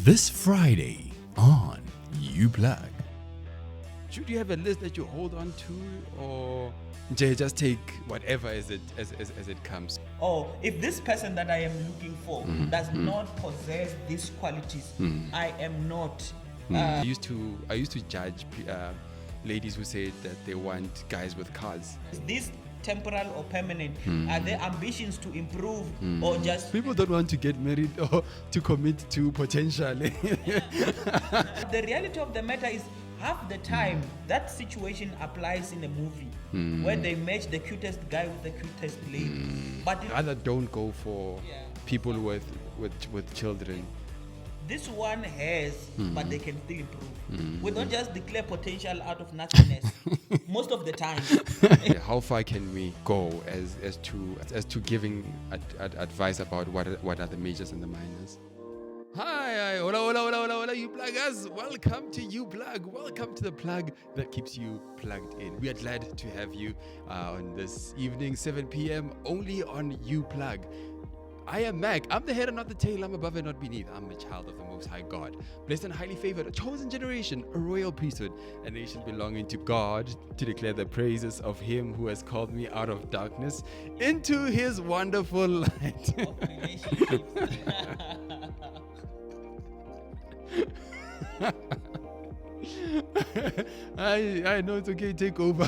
This Friday on You Plug. Should you have a list that you hold on to, or just take whatever as it comes? Or if this person that I am looking for does not possess these qualities, I am not. I used to judge ladies who said that they want guys with cars. Is this temporal or permanent? Are there ambitions to improve or just... People don't want to get married or to commit to potentially. The reality of the matter is, half the time that situation applies in a movie where they match the cutest guy with the cutest lady. But Rather don't go for people with children. this one has, but they can still improve. We don't just declare potential out of nothingness most of the time. How far can we go as to giving advice about what are the majors and the minors? Hi, hola, you pluggers. Welcome to You Plug. Welcome to the plug that keeps you plugged in. We are glad to have you on this evening, 7 p.m. only on You Plug. I am Mac. I'm the head and not the tail. I'm above and not beneath. I'm a child of the Most High God. Blessed and highly favored, a chosen generation, a royal priesthood, a nation belonging to God, to declare the praises of Him who has called me out of darkness into His wonderful light. Of relationships. I know it's okay. Take over.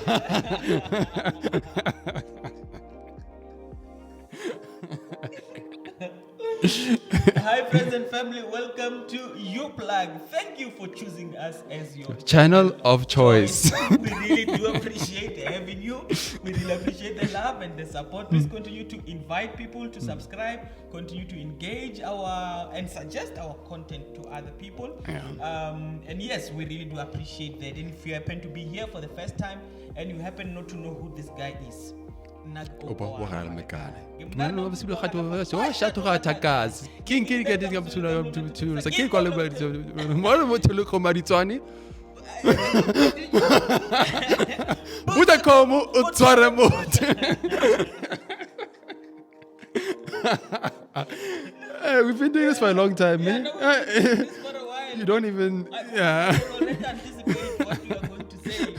Hi friends and family, welcome to You Plug. Thank you for choosing us as your Channel of choice. We really do appreciate having you. We really appreciate the love and the support. Please continue to invite people to subscribe, continue to engage and suggest our content to other people. And yes, we really do appreciate that. And if you happen to be here for the first time and you happen not to know who this guy is, we've been doing this for a long time, man. this for a while. You don't even, I already anticipate what you are going to say.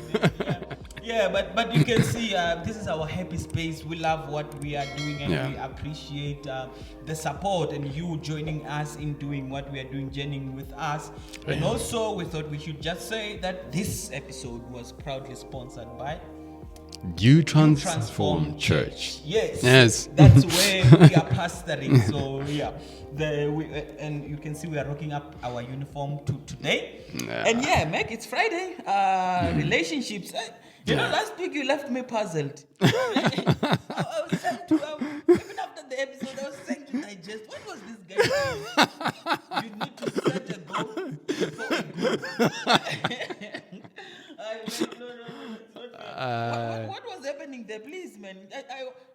Yeah, but you can see this is our happy space. We love what we are doing, and we appreciate the support and you joining us in doing what we are doing, journeying with us. And also, we thought we should just say that this episode was proudly sponsored by You Transform Church. Yes. That's where we are pastoring. So and you can see we are rocking up our uniform today. And Meg, it's Friday. Relationships. Last week you left me puzzled. I was saying even after the episode, I was saying to digest, what was this guy saying? You need to set a goal before a goal. No. What was happening there? Please, man.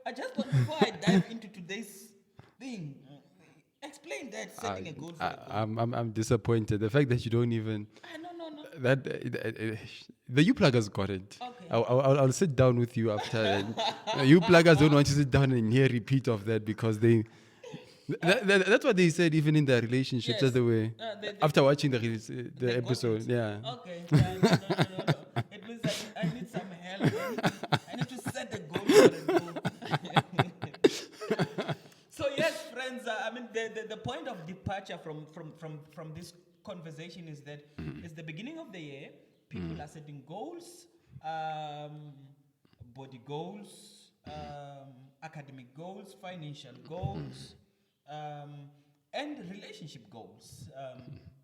I just want, before I dive into today's thing, explain that, setting a goal for a goal. I'm disappointed. The fact that you don't even... No. That the you pluggers got it. Okay. I'll sit down with you after. You pluggers don't want to sit down and hear repeat of that because they. That's what they said even in their relationships. Yes. That's the way. After watching the episode, Okay. No. It means I need some help. I need to set a goal for a goal. So yes, friends. The point of departure from this conversation is that it's the beginning of the year. People are setting goals, body goals, academic goals, financial goals, and relationship goals.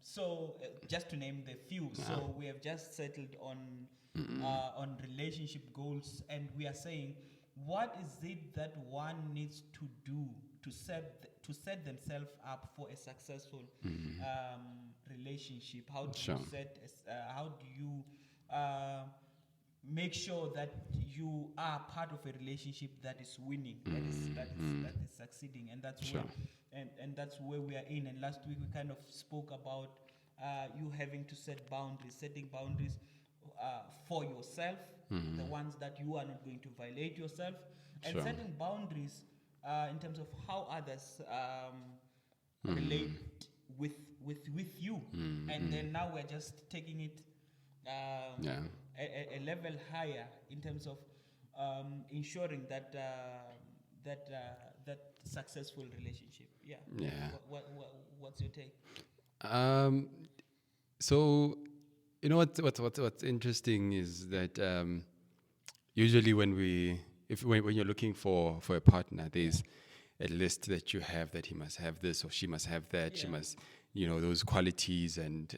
So just to name the few. So we have just settled on relationship goals, and we are saying, what is it that one needs to do to set themselves up for a successful relationship? How do you make sure that you are part of a relationship that is winning, that is succeeding, and that's where and that's where we are in. And last week we kind of spoke about you having to setting boundaries for yourself, the ones that you are not going to violate yourself, and setting boundaries in terms of how others relate with with you, and then now we're just taking it a level higher in terms of ensuring that that successful relationship. Yeah. What's your take? So, you know what's interesting is that usually when you're looking for a partner, there's a list that you have that he must have this or she must have that. She must, those qualities, and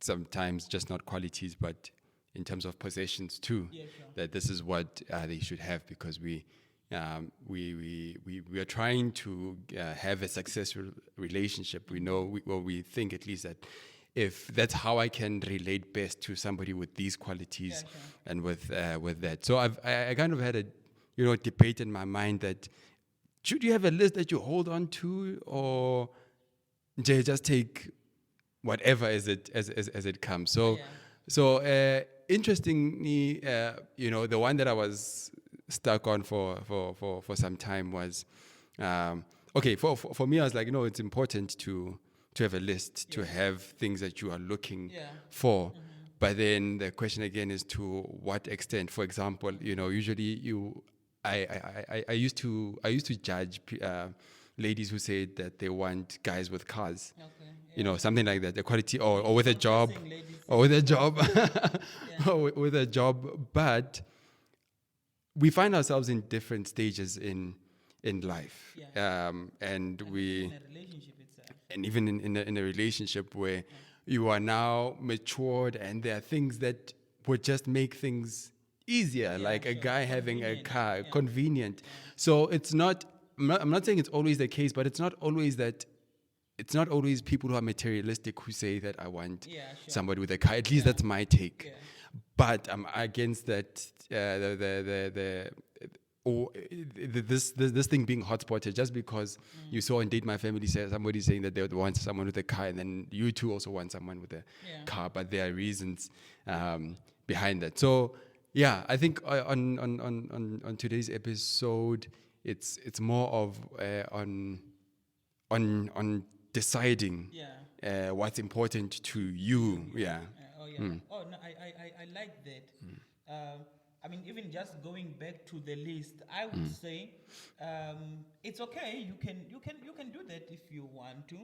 sometimes just not qualities, but in terms of possessions too. Yeah, sure. That this is what they should have, because we are trying to have a successful relationship. We think at least that if that's how I can relate best to somebody with these qualities, sure. and with that. So I kind of had a debate in my mind that should you have a list that you hold on to, or just take whatever as it comes. So interestingly, the one that I was stuck on for some time was okay. For me, I was like, it's important to have a list, to have things that you are looking for. But then the question again is, to what extent? For example, usually I used to judge ladies who said that they want guys with cars. Okay. Something like that, the quality, or with a job, or with a job, or with a job. But we find ourselves in different stages in life, and in a relationship itself, and even in a relationship where you are now matured, and there are things that would just make things easier, like a guy having a car, convenient. So it's not. I'm not saying it's always the case, but it's not always that. It's not always people who are materialistic who say that I want somebody with a car. At least that's my take. Yeah. But I'm against that. This thing being hotspotted just because you saw in Date My Family somebody saying that they would want someone with a car, and then you too also want someone with a car, but there are reasons behind that. So I think on today's episode, it's more of on deciding what's important to you. Oh no, I like that. I mean, even just going back to the list, I would say it's okay. You can do that if you want to,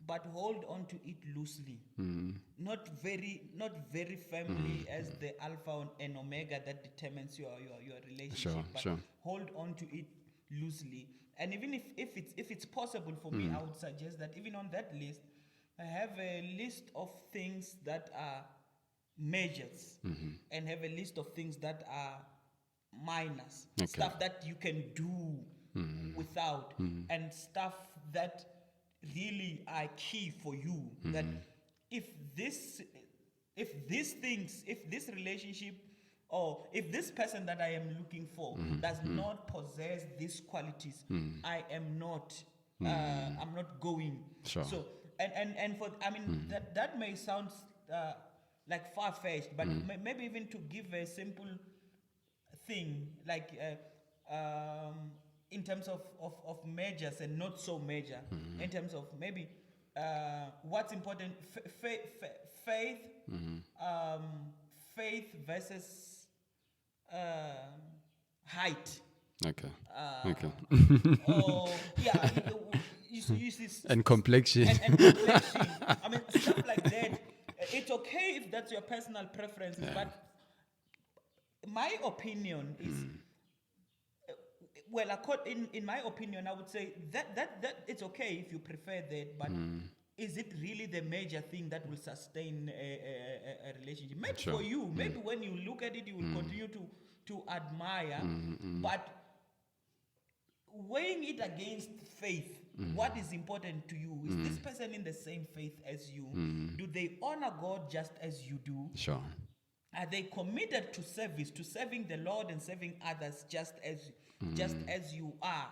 but hold on to it loosely. Not very firmly as the alpha and omega that determines your relationship. But hold on to it loosely. And even if it's possible for me, I would suggest that even on that list, I have a list of things that are majors, and have a list of things that are minors, stuff that you can do without, and stuff that really are key for you. That if this relationship, or if this person that I am looking for does not possess these qualities, I am not I'm not going. Sure. So and for, I mean, that may sound like far-fetched, but maybe even to give a simple thing, like in terms of majors and not so major, in terms of maybe what's important, faith, faith versus height. Okay. Or you see, and complexion. and complexion. I mean, stuff like that. It's okay if that's your personal preferences, but my opinion is, well, in my opinion, I would say that it's okay if you prefer that, but is it really the major thing that will sustain a relationship? Maybe for you, maybe when you look at it, you will continue to admire, but weighing it against faith, what is important to you? Is this person in the same faith as you? Do they honor God just as you do? Sure. Are they committed to service, to serving the Lord and serving others just as you are?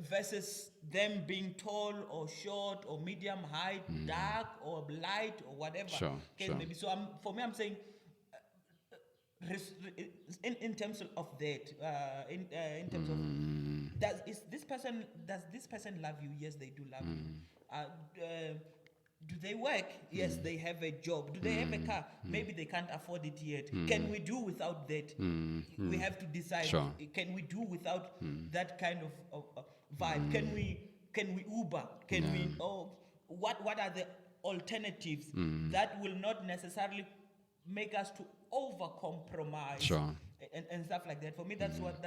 Versus them being tall or short or medium height, dark or light or whatever case may be. So for me, I'm saying, in terms of that, in terms of does this person love you? Yes, they do love you. Do they work? Yes, they have a job. Do they have a car? Maybe they can't afford it yet. Can we do without that? We have to decide. Sure. Can we do without that kind of vibe? Can we Uber? Can we? Oh, what are the alternatives that will not necessarily make us to over compromise? Sure. And stuff like that. For me, that's what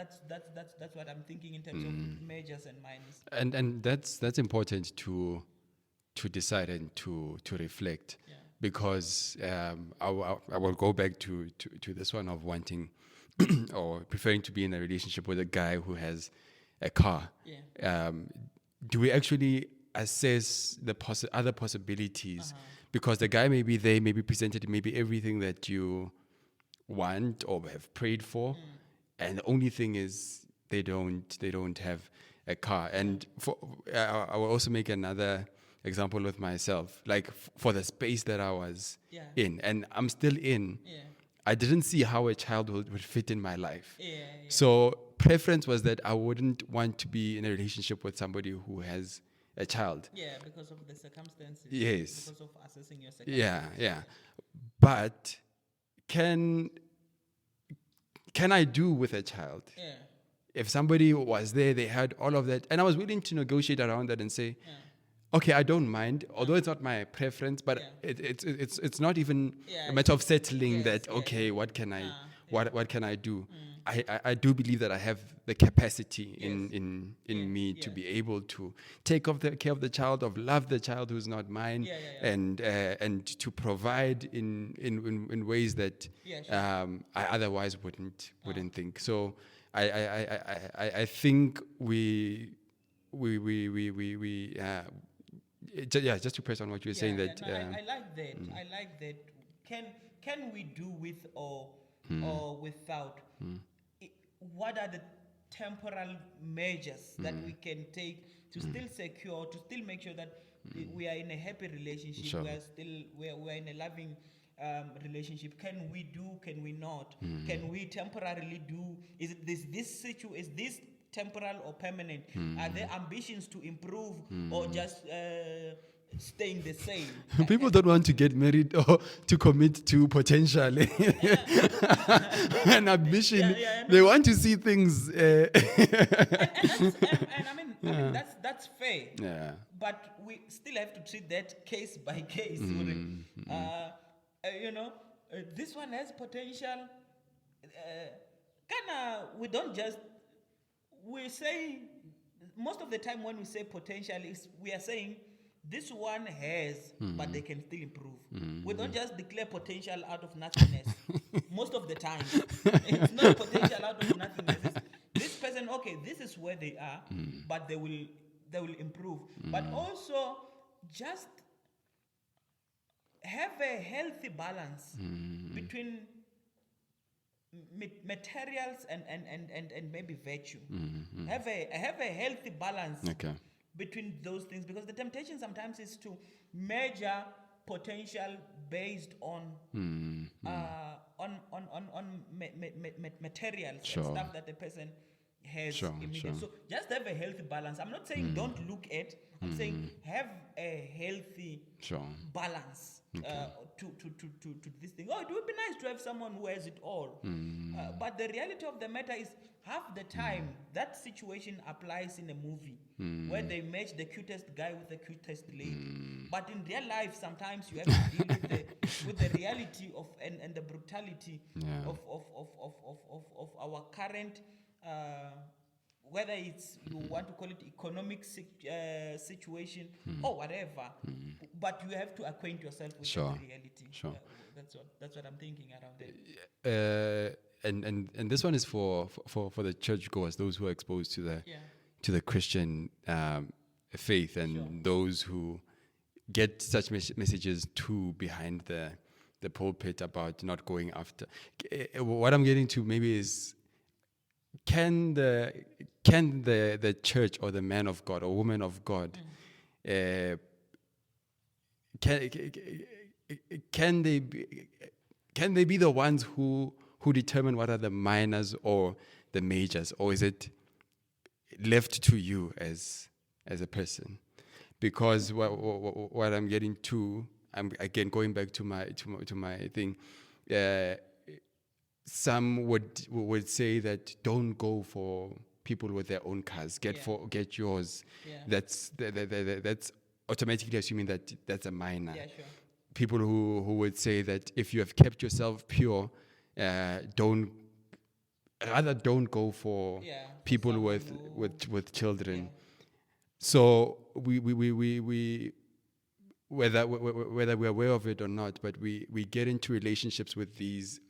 what I'm thinking in terms of majors and minors. And that's important to decide and to reflect, because I will go back to this one of wanting or preferring to be in a relationship with a guy who has a car. Do we actually assess the other possibilities? Because the guy may be there, maybe presented maybe everything that you want or have prayed for, and the only thing is they don't have a car. And I will also make another example with myself, like for the space that I was in, and I'm still in. I didn't see how a child would fit in my life. So preference was that I wouldn't want to be in a relationship with somebody who has a child. Because of the circumstances. Yes. Because of assessing your circumstances. Yeah. But can I do with a child? If somebody was there, they had all of that, and I was willing to negotiate around that and say, okay, I don't mind, although it's not my preference, but it's not even a matter of settling that. Okay, what can I what can I do? I do believe that I have the capacity in me to be able to take care of the child, of love the child who's not mine, and to provide in ways that I otherwise wouldn't think. So I think just to press on what you were saying, that I like that. I like that. Can we do with or without? What are the temporal measures that we can take to still secure, to still make sure that we are in a happy relationship? Sure. We're in a loving relationship. Can we do? Can we not? Can we temporarily do? Is this temporal or permanent? Are there ambitions to improve or just staying the same? People don't want to get married or to commit to potentially an ambition. They want to see things. And I mean that's fair. Yeah. But we still have to treat that case by case. This one has potential. We don't just. We say most of the time when we say potential, we are saying this one has, but they can still improve. We don't just declare potential out of nothingness. Most of the time, it's not potential out of nothingness. It's this person, okay, this is where they are, but they will improve. But also, just have a healthy balance between materials and maybe virtue. Have a healthy balance between those things, because the temptation sometimes is to measure potential based on materials and stuff that the person has immediately. So just have a healthy balance. I'm not saying don't look at. I'm saying have a healthy balance to this thing. Oh, it would be nice to have someone who has it all. But the reality of the matter is, half the time that situation applies in a movie where they match the cutest guy with the cutest lady. But in real life, sometimes you have to deal with the reality of and the brutality of our current. Whether it's you want to call it economic situation or whatever, but you have to acquaint yourself with the reality. That's what I'm thinking around that. And this one is for the churchgoers, those who are exposed to the Christian faith, and those who get such messages too behind the pulpit about not going after. What I'm getting to maybe is, can the church or the man of God or woman of God can they be the ones who determine what are the minors or the majors, or is it left to you as a person? because what I'm getting to, I'm again going back to my thing. Some would say that don't go for people with their own cars. Get yours. Yeah. That's automatically assuming that that's a minor. Yeah, sure. People who would say that if you have kept yourself pure, don't go for people someone with children. So we whether we're aware of it or not, but we get into relationships with these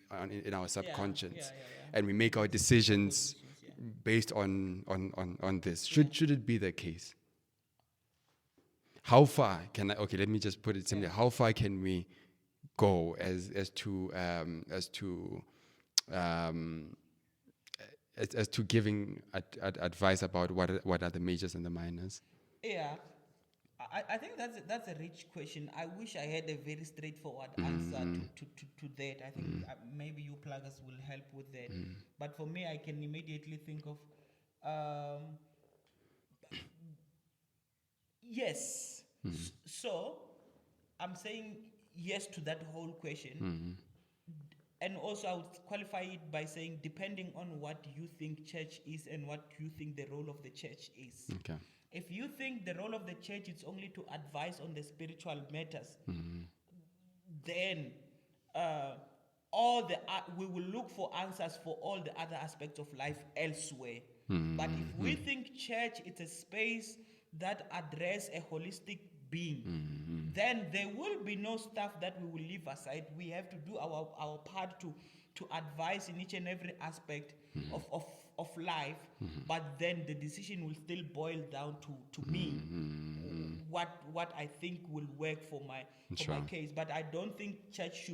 in our subconscious, and we make our decisions based on this. Should it be the case? How far can let me just put it simply. How far can we go as to giving advice about what are the majors and the minors? Yeah, I think that's a rich question. I wish I had a very straightforward answer to that. I think maybe you pluggers will help with that. But for me, I can immediately think of yes. So I'm saying yes to that whole question. And also I would qualify it by saying depending on what you think church is and what you think the role of the church is. Okay. If you think the role of the church is only to advise on the spiritual matters, then we will look for answers for all the other aspects of life elsewhere. But if we think church is a space that address a holistic being, then there will be no stuff that we will leave aside. We have to do our part to advise in each and every aspect of life, but then the decision will still boil down to me, what I think will work for my case. But I don't think church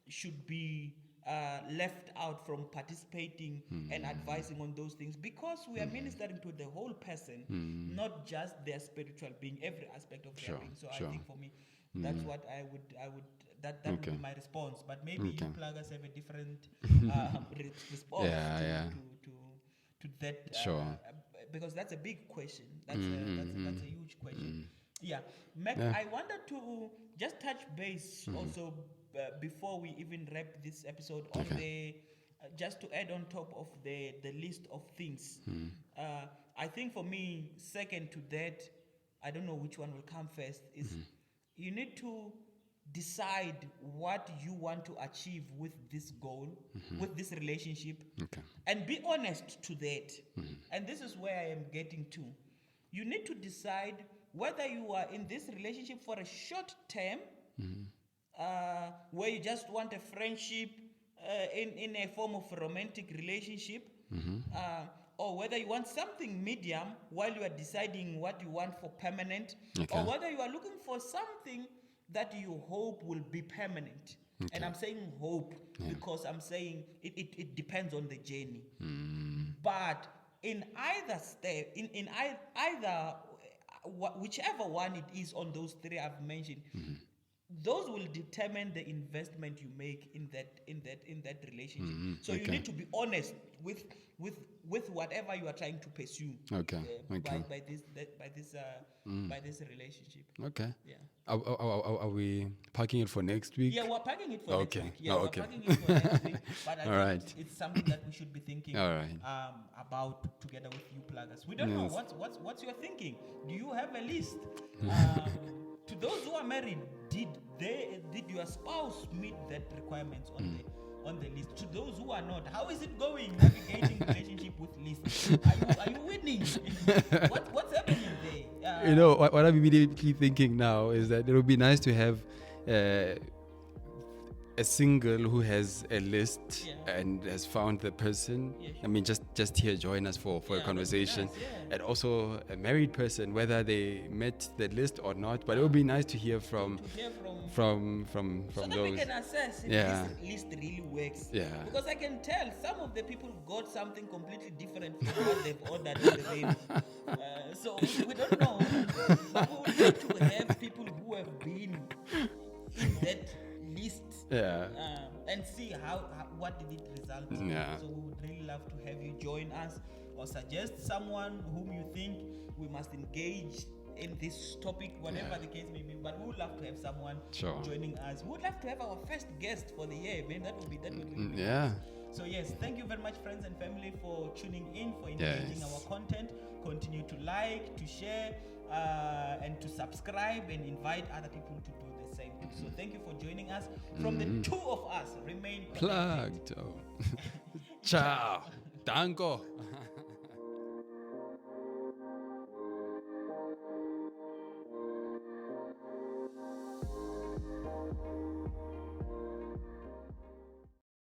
should be left out from participating and advising on those things, because we are ministering to the whole person, not just their spiritual being, every aspect of their being. So I think for me, that's what I would that would be my response. But maybe you pluggers have a different response to that. Because that's a big question. That's a huge question. Mac, I wanted to just touch base also before we even wrap this episode on the just to add on top of the list of things. I think for me, second to that, I don't know which one will come first, is you need to decide what you want to achieve with this goal, with this relationship, and be honest to that. And this is where I am getting to. You need to decide whether you are in this relationship for a short term, where you just want a friendship in a form of a romantic relationship, or whether you want something medium while you are deciding what you want for permanent, or whether you are looking for something that you hope will be permanent. And I'm saying hope because I'm saying it depends on the journey. But in either step, in either whichever one it is on those three I've mentioned, those will determine the investment you make in that relationship. So you need to be honest with whatever you are trying to pursue. By this relationship. Yeah. Are we parking it for next week? Yeah, we're parking it for next week. Yeah, we're parking it for next week. But I think it's something that we should be thinking about together with you pluggers. We don't know what's your thinking. Do you have a list? To those who are married, did your spouse meet that requirements on the list? To those who are not, how is it going navigating relationship with lists? Are you winning? What's happening there? What I'm immediately thinking now is that it would be nice to have a single who has a list and has found the person. I mean, just here, join us for a conversation. And also a married person, whether they met the list or not. But it would be nice to hear from so those. that we can assess if this list really works. Because I can tell some of the people got something completely different from what they've ordered in the baby. So we don't know. But we would like to have people who have been in that list and see what did it result in. So we would really love to have you join us or suggest someone whom you think we must engage in this topic, whatever the case may be. But we would love to have someone Sure. joining us. We would love to have our first guest for the year, man. That would be Yeah. So yes, thank you very much, friends and family, for tuning in, for engaging our content. Continue to like, to share, and to subscribe, and invite other people to do the same. So thank you for joining us. From the two of us, remain connected. Plugged. Oh. Ciao. Danko.